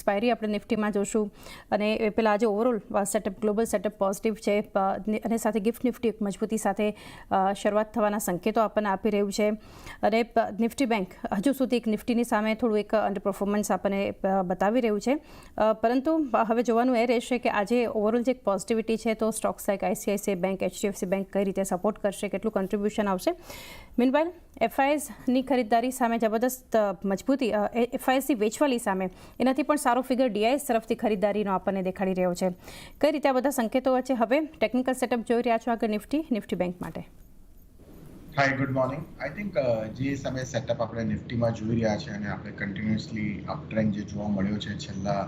Expiry આપણે નિફ્ટીમાં જોશું અને એ પહેલાં આજે overall setup global setup positive છે અને સાથે ગિફ્ટ નિફ્ટી એક મજબૂતી સાથે શરૂઆત થવાના સંકેતો આપણને આપી રહ્યું છે અને નિફ્ટી બેંક હજુ સુધી એક નિફ્ટીની સામે થોડું એક અંડર પરફોર્મન્સ આપણને બતાવી રહ્યું છે, પરંતુ હવે જોવાનું એ રહેશે કે આજે ઓવરઓલ જે એક પોઝિટિવિટી છે તો stocks like ICICI bank, HDFC bank કઈ રીતે સપોર્ટ કરશે, કેટલું કન્ટ્રીબ્યુશન આવશે. મીનવાઇલ એફઆઈએસની ખરીદદારી સામે જબરદસ્ત મજબૂતી, એફઆઈએસની વેચવાલી સામે એનાથી પણ સારો ફિગર ડીઆઈએસ તરફથી ખરીદદારીનો આપણને દેખાડી રહ્યો છે. કઈ રીતે આ બધા સંકેતો વચ્ચે હવે ટેકનિકલ સેટઅપ જોઈ રહ્યા છો આગળ નિફ્ટી બેંક માટે? હાય, ગુડ મોર્નિંગ. આઈ થિંક જે સમય સેટઅપ આપણે નિફ્ટીમાં જોઈ રહ્યા છે અને આપણે કન્ટિન્યુઅસલી અપ ટ્રેન્ડ જે જોવા મળ્યો છે છેલ્લા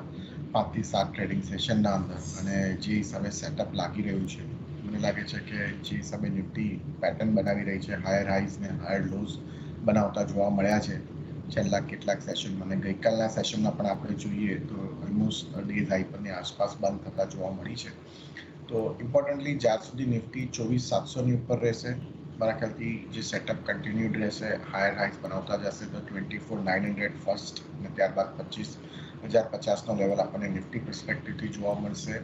5 થી 7 ટ્રેડિંગ સેશનના અંદર, અને જે સમય સેટઅપ લાગી રહ્યું છે, મને લાગે છે કે જે સમય નિફ્ટી પેટર્ન બનાવી રહી છે, હાયર હાઈઝ ને હાયર લોઝ બનાવતા જોવા મળ્યા છે છેલ્લા કેટલાક સેશનમાં. અને ગઈકાલના સેશનમાં પણ આપણે જોઈએ તો ઓલમોસ્ટ ડેઝ હાઈ પરની આસપાસ બંધ થતા જોવા મળી છે. તો ઇમ્પોર્ટન્ટલી જ્યાં સુધી નિફ્ટી 24,700ની ઉપર રહેશે, મારા ખ્યાલથી જે સેટઅપ કન્ટિન્યુડ રહેશે, હાયર હાઈઝ બનાવતા જશે તો 24,900 ફર્સ્ટ અને ત્યારબાદ 25,050નો લેવલ આપણને નિફ્ટી પર્સપેક્ટિવથી જોવા મળશે.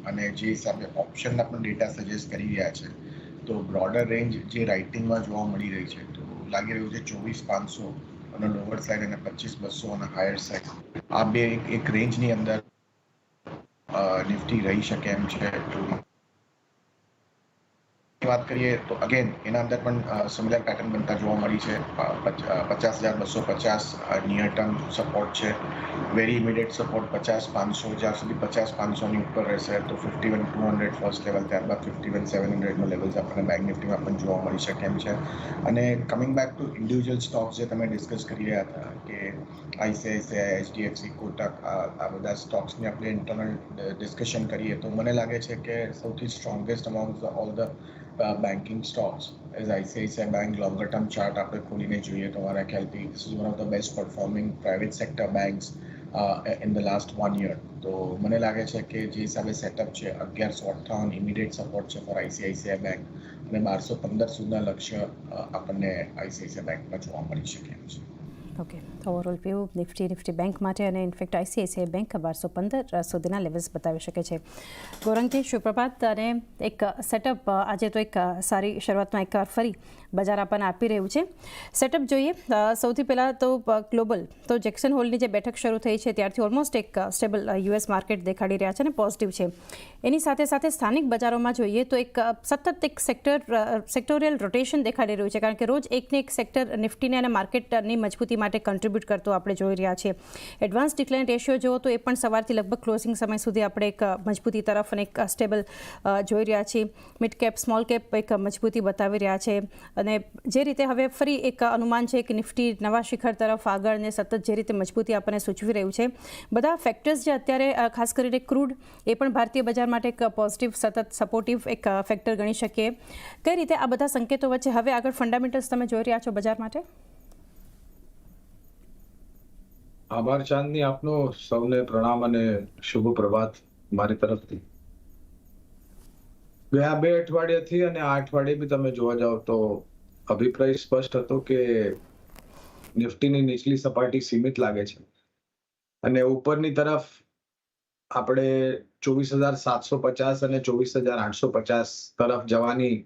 અને જે હિસાબે ઓપ્શનના પણ ડેટા સજેસ્ટ કરી રહ્યા છે તો બ્રોડર રેન્જ જે રાઇટિંગમાં જોવા મળી રહી છે, તો લાગી રહ્યું છે 24,500 અને લોઅર સાઇડ અને 25,200 અને હાયર સાઇડ, આ બે એક રેન્જની અંદર નિફ્ટી રહી શકે એમ છે. વાત કરીએ તો અગેન એના અંદર પણ સિમિલર પેટર્ન બનતા જોવા મળી છે. 50,250 નિયર ટર્મ સપોર્ટ છે. વેરી ઇમિડિયેટ સપોર્ટ 50,500, જ્યાં સુધી 50,500ની ઉપર રહેશે તો 51,200 ફર્સ્ટ લેવલ, ત્યારબાદ 51,700નો લેવલ્સ આપણને બેંક નિફ્ટીમાં પણ જોવા મળી શકે એમ છે. અને coming back to individual stocks જે તમે ડિસ્કસ કરી રહ્યા હતા કે આઈસીઆઈસીઆઈ, એચડીએફસી, કોટક, આ બધા સ્ટોક્સની આપણે ઇન્ટરનલ ડિસ્કશન કરીએ તો મને લાગે છે કે સૌથી strongest amount all the banking stocks as ICICI bank longer term chart આપણે ખોલીને જોઈએ તો મારા ખ્યાલથી this is one of the best performing private sector banks in the last 1 year. તો મને લાગે છે કે જે હિસાબે સેટઅપ છે 1158 ઇમિડિયેટ સપોર્ટ છે ફોર આઈસીઆઈસીઆઈ બેંક અને 1215 સુધીના લક્ષ્ય આપણને આઈસીઆઈસીઆઈ બેંકમાં જોવા મળી શકે એમ છે. Okay, overall view Nifty bank માટે અને ઇનફેક્ટ આઈસીઆઈસીઆઈ બેંક 1215 સુધીના લેવલ્સ બતાવી શકે છે. ગૌરંગજી, સુપ્રભાત. અને એક સેટઅપ આજે તો એક સારી શરૂઆતમાં એકવાર ફરી બજાર આપણને આપી રહ્યું છે. સેટઅપ જોઈએ સૌથી પહેલાં તો ગ્લોબલ તો જેક્સન હોલની જે બેઠક શરૂ થઈ છે ત્યારથી ઓલમોસ્ટ એક સ્ટેબલ યુએસ માર્કેટ દેખાડી રહ્યા છે અને પોઝિટિવ છે. એની સાથે સાથે સ્થાનિક બજારોમાં જોઈએ તો એક સતત એક સેક્ટોરિયલ રોટેશન દેખાડી રહ્યું છે, કારણ કે રોજ એકને એક સેક્ટર નિફ્ટીને અને માર્કેટની મજબૂતી માટે કન્ટ્રીબ્યુટ કરતો આપણે જોઈ રહ્યા છીએ. એડવાન્સ ડિક્લાઇન રેશિયો જુઓ તો એ પણ સવારથી લગભગ ક્લોઝિંગ સમય સુધી આપણે એક મજબૂતી તરફ અને એક સ્ટેબલ જોઈ રહ્યા છીએ. મિડ કેપ, સ્મોલ કેપ એક મજબૂતી બતાવી રહ્યા છે અને જે રીતે હવે ફરી એક અનુમાન છે કે નિફ્ટી નવા શિખર તરફ આગળ ને સતત જે રીતે મજબૂતી આપણને સૂચવી રહ્યું છે, બધા ફેક્ટર્સ જે અત્યારે ખાસ કરીને ક્રૂડ એ પણ ભારતીય બજાર માટે એક પોઝિટિવ સતત સપોર્ટિવ એક ફેક્ટર ગણી શકીએ. કઈ રીતે આ બધા સંકેતો વચ્ચે હવે આગળ ફંડામેન્ટલ્સ તમે જોઈ રહ્યા છો બજાર માટે? આભાર ચાંદની, આપનો સૌને પ્રણામ અને શુભ પ્રભાત મારી તરફથી. ગયા 2 અઠવાડિયાથી અને આ અઠવાડિયે બી તમે જોવા જાવ તો અભિપ્રાય સ્પષ્ટ હતો કે નિફ્ટીની નીચલી સપાટી સીમિત લાગે છે અને ઉપરની તરફ આપણે 24,750 અને 24,850 તરફ જવાની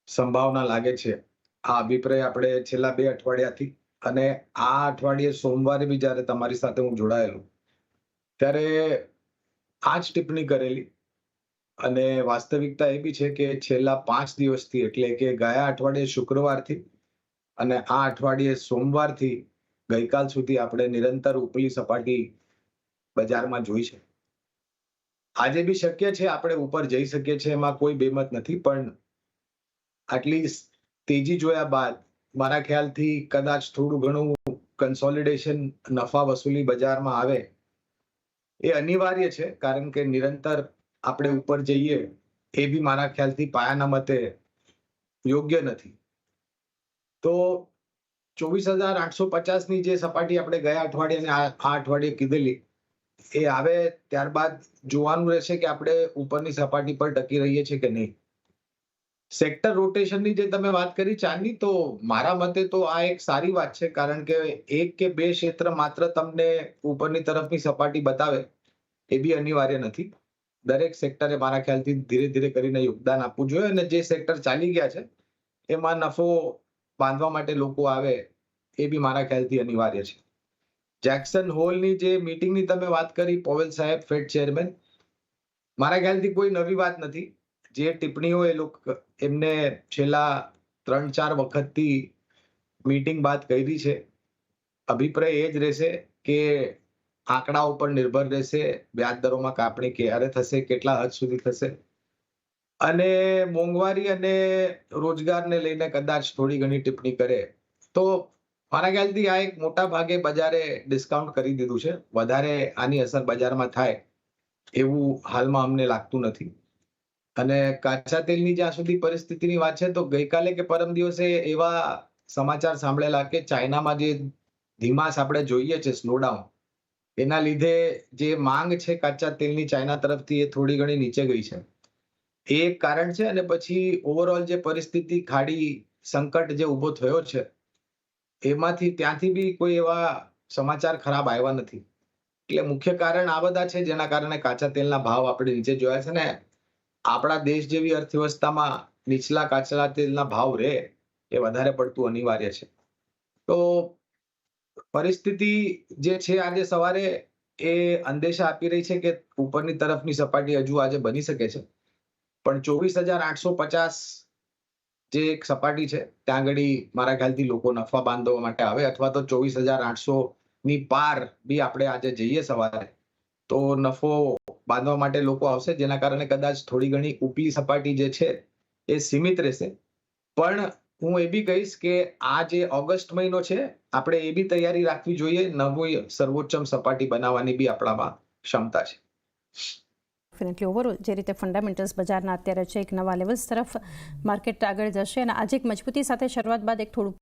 સંભાવના લાગે છે. આ અભિપ્રાય આપણે છેલ્લા 2 અઠવાડિયાથી અને આ અઠવાડિયે સોમવારે બી જ્યારે તમારી સાથે હું જોડાયેલો ત્યારે આ જ ટિપ્પણી કરેલી. અને વાસ્તવિકતા એ બી છે કે છેલ્લા 5 દિવસથી, એટલે કે ગયા અઠવાડિયે શુક્રવારથી અને આ અઠવાડિયે સોમવારથી ગઈકાલ સુધી આપણે નિરંતર ઉપલી સપાટી બજારમાં જોઈ છે. આજે બી શક્ય છે આપણે ઉપર જઈ શકીએ છીએ, એમાં કોઈ બેમત નથી, પણ આટલી તેજી જોયા બાદ મારા ખ્યાલથી કદાચ થોડું ઘણું કન્સોલિડેશન, નફા વસૂલી બજારમાં આવે એ અનિવાર્ય છે, કારણ કે નિરંતર આપણે ઉપર જઈએ એ બી મારા ખ્યાલથી પાયાના મતે યોગ્ય નથી. તો 24,850ની જે સપાટી આપણે ગયા અઠવાડિયે અને આ અઠવાડિયે કીધેલી એ આવે ત્યારબાદ જોવાનું રહેશે કે આપણે ઉપરની સપાટી પર ટકી રહીએ છીએ કે નહીં. સેક્ટર રોટેશનની જે તમે વાત કરી ચાની, તો મારા મતે તો આ એક સારી વાત છે, કારણ કે એક કે બે ક્ષેત્ર માત્ર તમને ઉપરની તરફની સપાટી બતાવે એ બી અનિવાર્ય નથી. દરેક સેક્ટરે મારા ખ્યાલથી ધીરે ધીરે કરીને યોગદાન આપવું જોઈએ, અને જે સેક્ટર ચાલી ગયા છે એમાં નફો બાંધવા માટે લોકો આવે એ બી મારા ખ્યાલથી અનિવાર્ય છે. જેક્સન હોલની જે મીટિંગની તમે વાત કરી, પોવેલ સાહેબ ફેડ ચેરમેન, મારા ખ્યાલથી કોઈ નવી વાત નથી. જે ટિપ્પણીઓ એ લોકો એમને છેલ્લા 3-4 વખતથી મીટિંગ બાદ કરી છે, અભિપ્રાય એ જ રહેશે કે આંકડા ઉપર નિર્ભર રહેશે, વ્યાજ દરોમાં કાપણી ક્યારે થશે, કેટલા હદ સુધી થશે, અને મોંઘવારી અને રોજગારને લઈને કદાચ થોડી ઘણી ટિપ્પણી કરે તો મારા ખ્યાલથી આ એક મોટા ભાગે બજારે ડિસ્કાઉન્ટ કરી દીધું છે. વધારે આની અસર બજારમાં થાય એવું હાલમાં અમને લાગતું નથી. અને કાચા તેલની જ્યાં સુધી પરિસ્થિતિની વાત છે, તો ગઈકાલે કે પરમ દિવસે એવા સમાચાર સાંભળેલા કે ચાઇનામાં જે ધીમાસ આપણે જોઈએ છે, સ્લોડાઉન, એના લીધે જે માંગ છે કાચા તેલની ચાઇના તરફથી એ થોડી ઘણી નીચે ગઈ છે. એ એક કારણ છે. અને પછી ઓવરઓલ જે પરિસ્થિતિ, ખાડી સંકટ જે ઊભો થયો છે, એમાંથી ત્યાંથી બી કોઈ એવા સમાચાર ખરાબ આવ્યા નથી. એટલે મુખ્ય કારણ આ બધા છે જેના કારણે કાચા તેલના ભાવ આપણે નીચે જોયા છે. ને આપણા દેશ જેવી અર્થવ્યવસ્થામાં નીચલા કાચા તેલના ભાવ રહે એ વધારે પડતું અનિવાર્ય છે. તો પરિસ્થિતિ જે છે આજે સવારે એ અંદેશા આપી રહી છે કે ઉપરની તરફની સપાટી હજુ આજે બની શકે છે, પણ 24,850 જે એક સપાટી છે ત્યાં આગળ મારા ખ્યાલથી લોકો નફા બાંધવા માટે આવે, અથવા તો 24,800 ની પાર બી આપણે આજે જઈએ સવારે તો નફો બાંધવા માટે લોકો આવશે, જેના કારણે કદાચ થોડી ઘણી ઉપલી સપાટી જે છે એ સીમિત રહેશે. પણ હું એ બી કહીશ કે આ જે ઓગસ્ટ મહિનો છે, આપણે એ બી તૈયારી રાખવી જોઈએ, નવી સર્વોચ્ચમ સપાટી બનાવવાની બી આપણામાં ક્ષમતા છે. ડેફિનેટલી ઓવરઓલ જે રીતે ફંડામેન્ટલ્સ બજારના અત્યારે છે, એક નવા લેવલ્સ તરફ માર્કેટ આગળ જશે, અને આજે એક મજબૂતી સાથે શરૂઆત બાદ એક થોડું